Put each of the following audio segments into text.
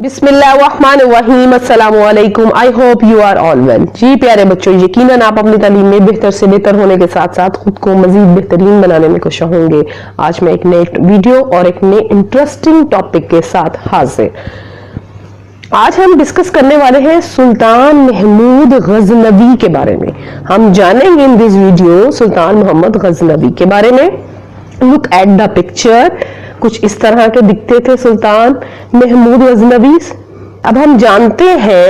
बिस्मिल्लाहिर्रहमानिर्रहीम, अस्सलाम वालेकुम। I hope you are all well. जी प्यारे बच्चों, यकीनन आप अपनी तालीम में बेहतर से बेहतर होने के साथ साथ खुद को मजीद बेहतरीन बनाने में कोशिश होंगे। आज मैं एक नए वीडियो और एक नए इंटरेस्टिंग टॉपिक के साथ हाजिर। आज हम डिस्कस करने वाले हैं सुल्तान महमूद गजनवी के बारे में। हम जानेंगे इन दिस वीडियो सुल्तान मोहम्मद गजनवी के बारे में। Look at the picture. कुछ इस तरह के दिखते थे सुल्तान महमूद गजनवी। अब हम जानते हैं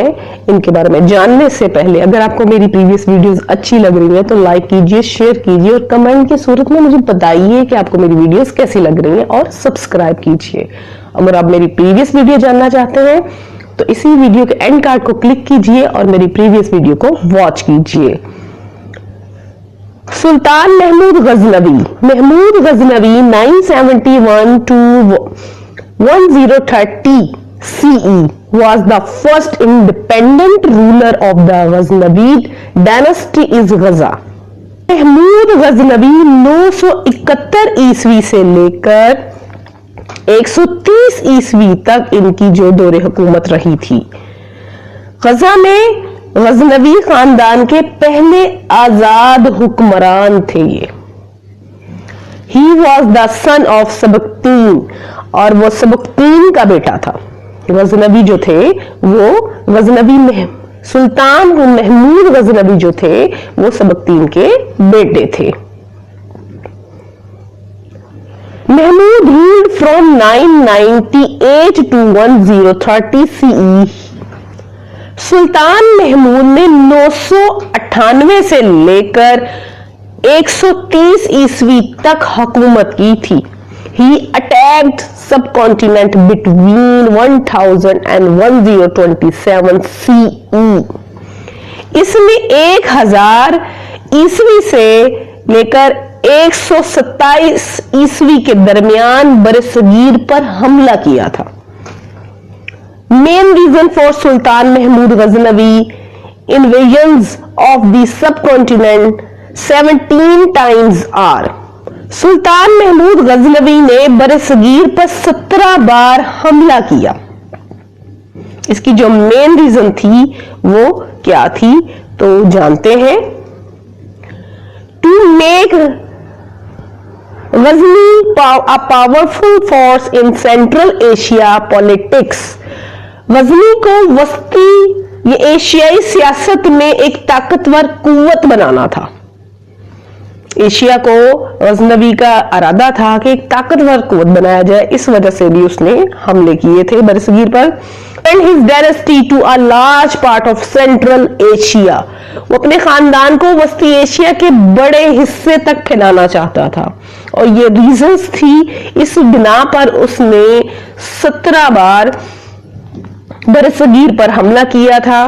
इनके बारे में। जानने से पहले अगर आपको मेरी प्रीवियस वीडियोस अच्छी लग रही है तो लाइक कीजिए, शेयर कीजिए और कमेंट की सूरत में मुझे बताइए कि आपको मेरी वीडियोस कैसी लग रही हैं और सब्सक्राइब कीजिए। अगर आप मेरी प्रीवियस वीडियो जानना चाहते हैं तो इसी वीडियो के एंड कार्ड को क्लिक कीजिए और मेरी प्रीवियस वीडियो को वॉच कीजिए। सुल्तान Mahmood Ghaznavi 971 to 1030 CE was the first independent ruler of the Ghaznavid dynasty is Gaza। Mahmood Ghaznavi 971 ईस्वी से लेकर 130 ईस्वी तक इनकी जो दौरे हुकूमत रही थी। गजा में गजनवी खानदान के पहले आजाद हुक्मरान थे ये। He was the son of सबक्तीन, और वो सबक्तीन का बेटा था। गजनवी जो थे वो सुल्तान महमूद गजनवी जो थे वो सबक्तीन के बेटे थे। Mahmood ruled from 998 to 1030 CE। सुल्तान महमूद ने 998 से लेकर 130 ईस्वी तक हुकूमत की थी। He attacked subcontinent between 1000 and 1027 CE। इसने 1000 ईस्वी से लेकर 127 ईस्वी के दरमियान बरसगीर पर हमला किया था। Main reason for Sultan Mahmud Ghaznavi invasions of the subcontinent 17 times are। सुल्तान महमूद गजनवी ने बरसगीर पर 17 बार हमला किया। इसकी जो मेन रीजन थी वो क्या थी तो जानते हैं। To make Ghazni a powerful force in Central Asia politics। Ghazni को वस्ती ये एशियाई सियासत में एक ताकतवर कुव्वत बनाना था। एशिया को गजनवी का इरादा था कि एक ताकतवर कुव्वत बनाया जाए, इस वजह से भी उसने हमले किए थे बरसगीर पर। And his dynasty to a large part of Central Asia. वो अपने खानदान को वस्ती एशिया के बड़े हिस्से तक फैलाना चाहता था और ये रीजंस थी। इस बिना पर उसने 17 बार बरसगीर पर हमला किया था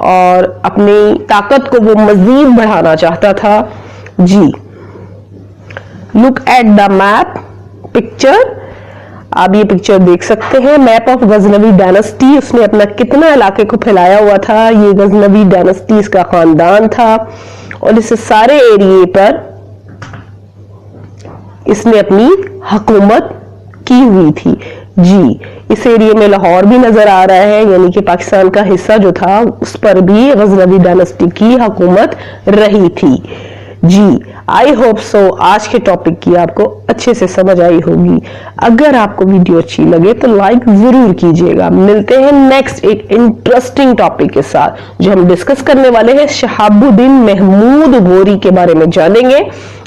और अपनी ताकत को वो मजीद बढ़ाना चाहता था। जी look at the map picture. आप ये पिक्चर देख सकते हैं, मैप ऑफ गजनवी डायनेस्टी। उसने अपना कितना इलाके को फैलाया हुआ था। ये गजनवी डायनेस्टी इसका खानदान था और इस सारे एरिया पर इसने अपनी हुकूमत की हुई थी। जी इस एरिया में लाहौर भी नजर आ रहा है, यानी कि पाकिस्तान का हिस्सा जो था उस पर भी गजनवी डायनेस्टी की हुकूमत रही थी। जी आई होप सो आज के टॉपिक की आपको अच्छे से समझ आई होगी। अगर आपको वीडियो अच्छी लगे तो लाइक जरूर कीजिएगा। मिलते हैं नेक्स्ट एक इंटरेस्टिंग टॉपिक के साथ जो हम डिस्कस करने वाले हैं शहाबुद्दीन महमूद गोरी के बारे में जानेंगे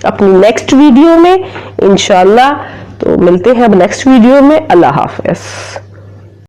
अपनी नेक्स्ट वीडियो में इंशाल्लाह। तो मिलते हैं अब नेक्स्ट वीडियो में। अल्लाह हाफिज।